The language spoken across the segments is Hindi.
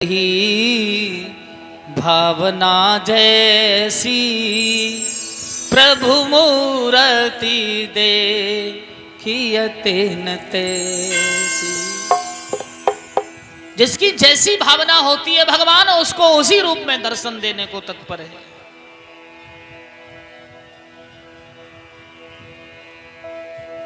ही भावना जैसी प्रभु मूर्ति देखियते न तैसी। जिसकी जैसी भावना होती है भगवान उसको उसी रूप में दर्शन देने को तत्पर है।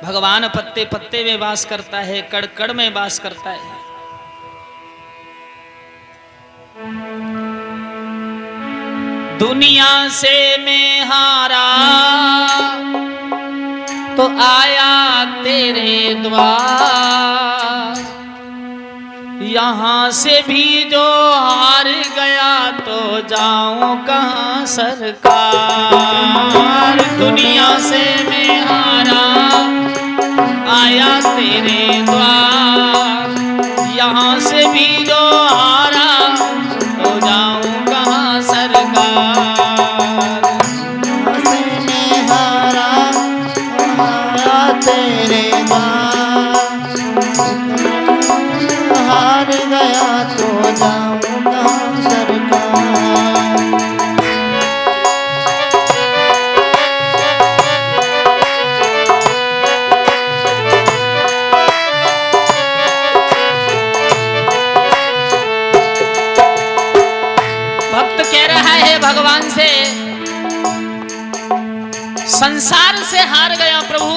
भगवान पत्ते पत्ते में वास करता है, कड़ कड़ में वास करता है। दुनिया से मैं हारा तो आया तेरे द्वार, यहां से भी जो हार गया तो जाऊं कहां सरकार। दुनिया से मैं हारा आया तेरे द्वार, यहां से भी जो हारा तो जाऊं कहां सरकार। मैं हारा आया तेरे द्वार, हार गया तो जाऊं कहां सरकार। भगवान से संसार से हार गया प्रभु,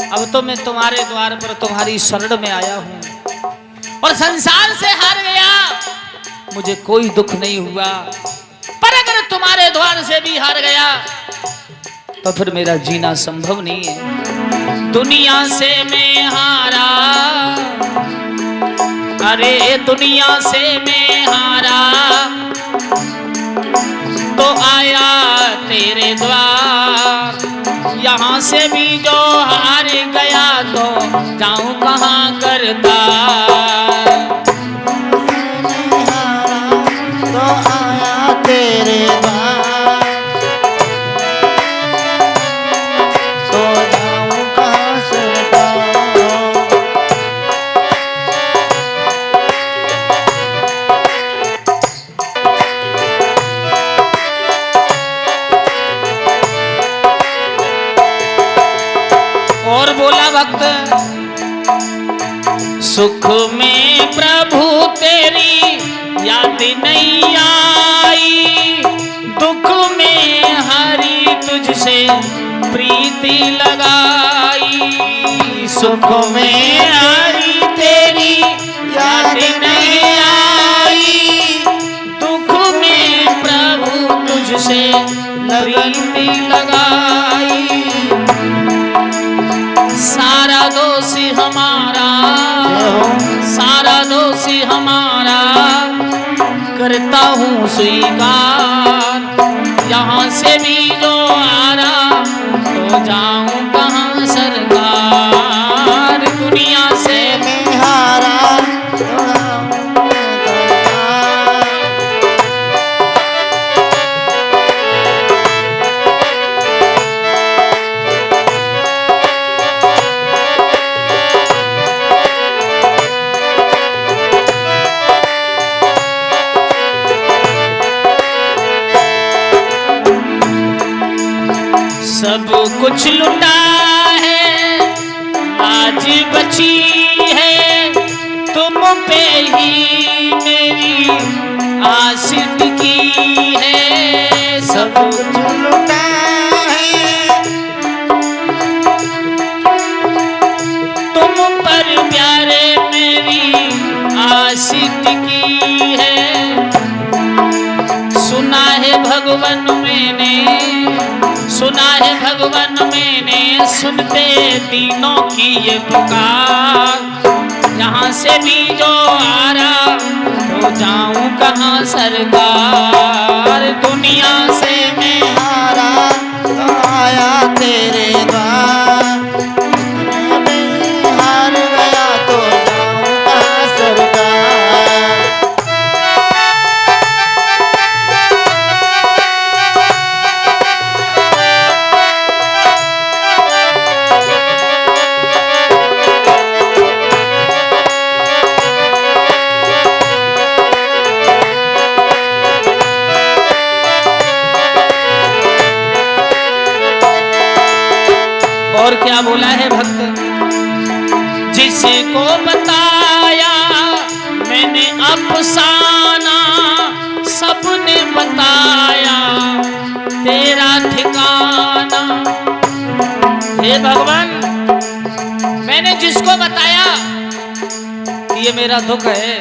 अब तो मैं तुम्हारे द्वार पर तुम्हारी शरण में आया हूं और संसार से हार गया, मुझे कोई दुख नहीं हुआ। पर अगर तुम्हारे द्वार से भी हार गया तो फिर मेरा जीना संभव नहीं है। दुनिया से मैं हारा, अरे दुनिया से मैं हारा तो आया तेरे द्वार, यहाँ से भी जो हार गया तो जाऊं कहां करता। तो आया तेरे द्वार तो जाऊं कहां सरकार। और बोला भक्त, सुख में प्रभु तेरी याद नहीं आई, दुख में हरि तुझसे प्रीति लगाई। सुख में हरि तेरी याद नहीं आई, दुख में प्रभु तुझसे प्रीति लगाई। सारा दोषी हमारा, सारा दोषी हमारा करता हूँ स्वीकार, यहाँ से भी जो आरा तो जाऊं कहां सरकार। दुनिया से मैं हारा तो सब कुछ लुटा है, आज बची है तुम पे ही मेरी आस टिकी है। सब कुछ लुटा है, तुम पर प्यारे मेरी आस टिकी है। सुना है भगवान मैंने, सुना है भगवान मैंने, सुनते तीनों की ये पुकार, यहाँ से भी जो आरा तो जाऊं कहां सरकार। दुनिया से मैं हारा तो आया तेरे द्वार, मैं हार गया तो जाऊं कहां सरकार। और क्या बोला है भक्त, जिसको बताया मैंने अफसाना, सबने बताया तेरा ठिकाना। हे भगवान, मैंने जिसको बताया कि ये मेरा दुख है,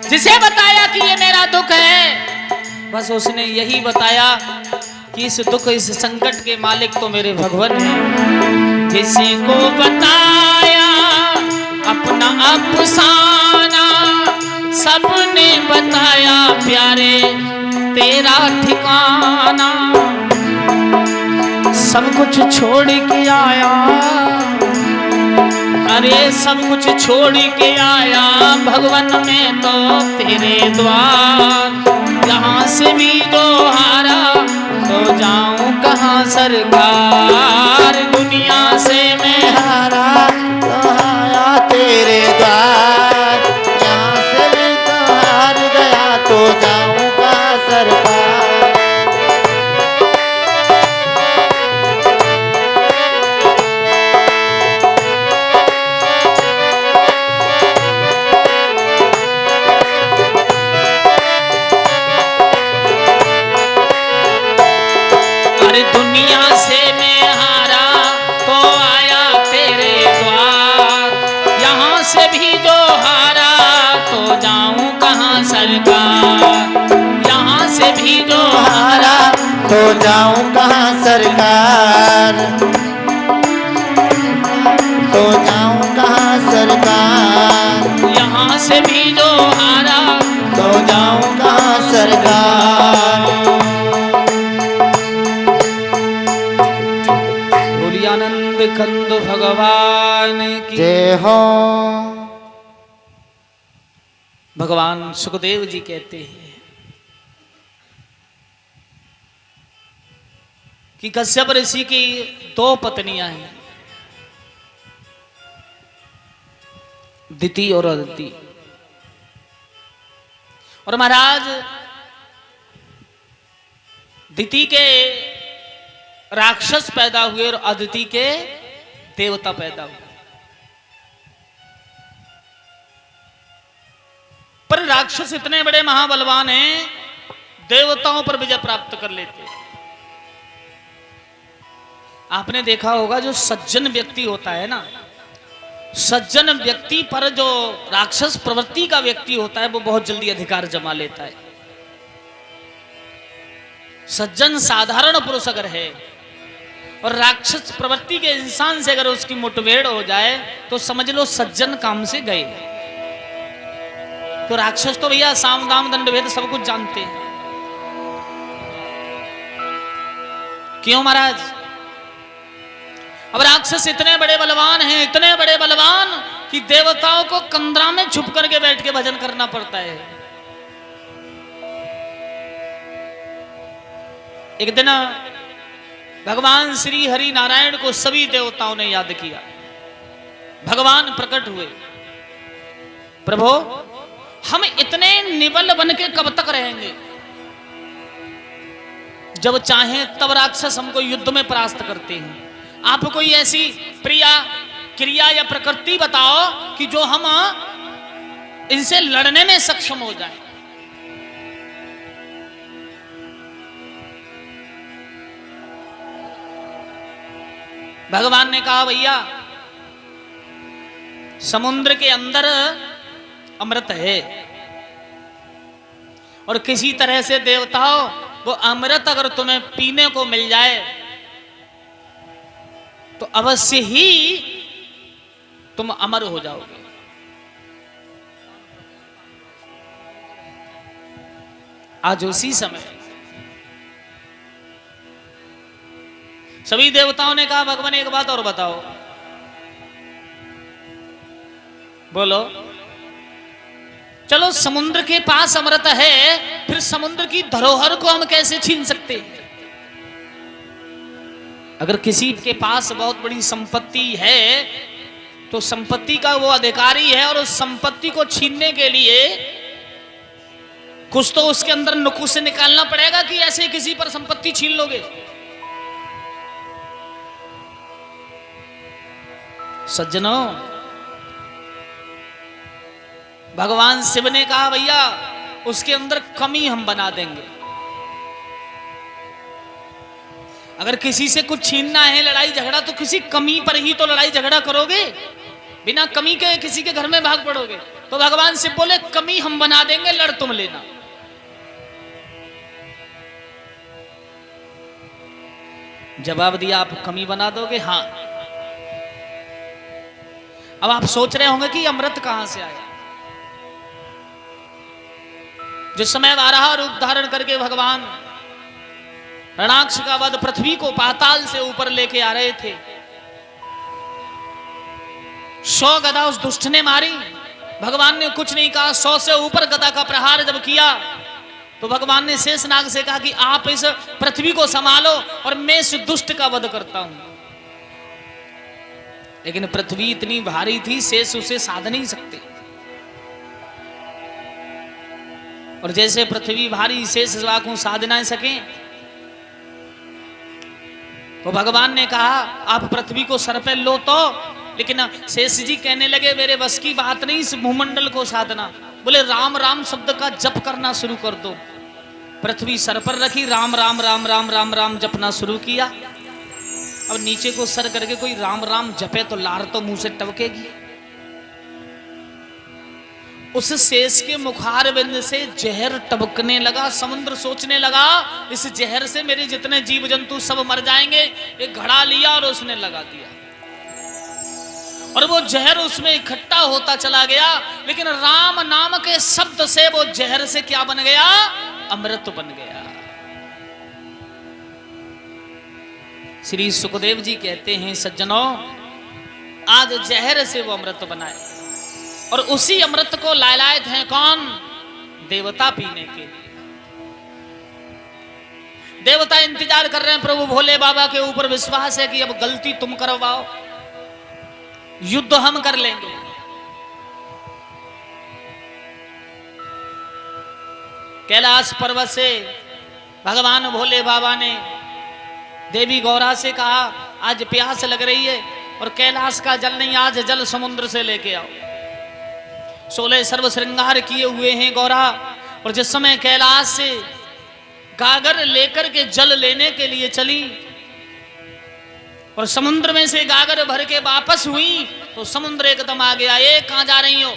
जिसे बताया कि ये मेरा दुख है, बस उसने यही बताया कि इस दुख इस संकट के मालिक तो मेरे भगवान हैं। जिसको बताया अपना अफसाना, सबने बताया प्यारे तेरा ठिकाना। सब कुछ छोड़ के आया, अरे सब कुछ छोड़ के आया भगवान में तो तेरे द्वार। यहाँ से भी जो हारा तो जाऊं कहाँ सरकार, दुनिया से मैं हारा तो आया तेरे द्वार, यहाँ से भी तो हार गया तो जाऊंगा सरकार। अरे दुनिया से मैं हारा तो आया तेरे द्वार, यहाँ से भी जो हारा तो जाऊं कहाँ सरकार, यहाँ से भी जो हारा तो जाऊं कहाँ सरकार, तो जाऊं कहाँ सरकार, यहाँ से भी जो हारा तो जाऊं कहाँ सरकार। बोलिए आनंद कंद भगवान की जय हो। भगवान सुखदेव जी कहते हैं कि कश्यप ऋषि की 2 पत्नियां हैं, दिति और अदिति। और महाराज दिति के राक्षस पैदा हुए और अदिति के देवता पैदा हुए। पर राक्षस इतने बड़े महाबलवान हैं, देवताओं पर विजय प्राप्त कर लेते। आपने देखा होगा जो सज्जन व्यक्ति होता है ना, सज्जन व्यक्ति पर जो राक्षस प्रवृत्ति का व्यक्ति होता है वो बहुत जल्दी अधिकार जमा लेता है। सज्जन साधारण पुरुष अगर है और राक्षस प्रवृत्ति के इंसान से अगर उसकी मुठभेड़ हो जाए तो समझ लो सज्जन काम से गए। तो राक्षस तो भैया साम दाम दंड भेद सब कुछ जानते हैं। क्यों महाराज? अब राक्षस इतने बड़े बलवान हैं, इतने बड़े बलवान कि देवताओं को कंदरा में छुप करके बैठ के भजन करना पड़ता है। एक दिन भगवान श्री हरि नारायण को सभी देवताओं ने याद किया। भगवान प्रकट हुए, प्रभु हम इतने निबल बन के कब तक रहेंगे? जब चाहें तब राक्षस हमको युद्ध में परास्त करते हैं। आप कोई ऐसी प्रिया क्रिया या प्रकृति बताओ कि जो हम इनसे लड़ने में सक्षम हो जाए। भगवान ने कहा भैया समुद्र के अंदर अमृत है और किसी तरह से देवताओं वो अमृत अगर तुम्हें पीने को मिल जाए तो अवश्य ही तुम अमर हो जाओगे। आज उसी समय सभी देवताओं ने कहा भगवान एक बात और बताओ। बोलो। चलो समुद्र के पास अमृत है, फिर समुद्र की धरोहर को हम कैसे छीन सकते हैं? अगर किसी के पास बहुत बड़ी संपत्ति है तो संपत्ति का वो अधिकारी है और उस संपत्ति को छीनने के लिए कुछ तो उसके अंदर नुकुस से निकालना पड़ेगा कि ऐसे किसी पर संपत्ति छीन लोगे। सज्जनों, भगवान शिव ने कहा भैया उसके अंदर कमी हम बना देंगे। अगर किसी से कुछ छीनना है, लड़ाई झगड़ा, तो किसी कमी पर ही तो लड़ाई झगड़ा करोगे, बिना कमी के किसी के घर में भाग पड़ोगे। तो भगवान शिव बोले कमी हम बना देंगे, लड़ तुम लेना। जवाब दिया आप कमी बना दोगे? हाँ। अब आप सोच रहे होंगे कि अमृत कहां से आया। जिस समय वाराह रूप धारण करके भगवान रणाक्ष का वध पृथ्वी को पाताल से ऊपर लेके आ रहे थे, 100 गदा उस दुष्ट ने मारी, भगवान ने कुछ नहीं कहा। 100 से ऊपर गदा का प्रहार जब किया तो भगवान ने शेषनाग से कहा कि आप इस पृथ्वी को संभालो और मैं इस दुष्ट का वध करता हूं। लेकिन पृथ्वी इतनी भारी थी, शेष उसे साध नहीं सकते। और जैसे पृथ्वी भारी, शेष को साध ना सके, तो भगवान ने कहा आप पृथ्वी को सर पे लो तो। लेकिन शेष जी कहने लगे मेरे बस की बात नहीं इस भूमंडल को साधना। बोले राम राम शब्द का जप करना शुरू कर दो। पृथ्वी सर पर रखी, राम राम राम राम राम राम जपना शुरू किया। अब नीचे को सर करके कोई राम राम जपे तो लार तो मुंह से टपकेगी। उस शेष के मुखार बिंद से जहर टपकने लगा। समुद्र सोचने लगा इस जहर से मेरे जितने जीव जंतु सब मर जाएंगे। एक घड़ा लिया और उसने लगा दिया और वो जहर उसमें इकट्ठा होता चला गया। लेकिन राम नाम के शब्द से वो जहर से क्या बन गया? अमृत बन गया। श्री सुखदेव जी कहते हैं सज्जनों, आज जहर से वो अमृत बनाए और उसी अमृत को लालायत हैं कौन? देवता पीने के लिए। देवता इंतजार कर रहे हैं प्रभु भोले बाबा के ऊपर विश्वास है कि अब गलती तुम करवाओ, युद्ध हम कर लेंगे। कैलाश पर्वत से भगवान भोले बाबा ने देवी गौरा से कहा आज प्यास लग रही है और कैलाश का जल नहीं, आज जल समुद्र से लेके आओ। 16 सर्व श्रृंगार किए हुए हैं गौरा। और जिस समय कैलाश से गागर लेकर के जल लेने के लिए चली और समुद्र में से गागर भर के वापस हुई तो समुद्र एकदम आ गया। ये कहां जा रही हो?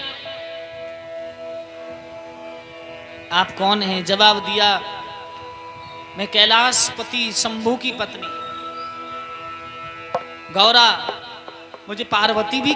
आप कौन हैं? जवाब दिया मैं कैलाशपति शंभू की पत्नी गौरा, मुझे पार्वती भी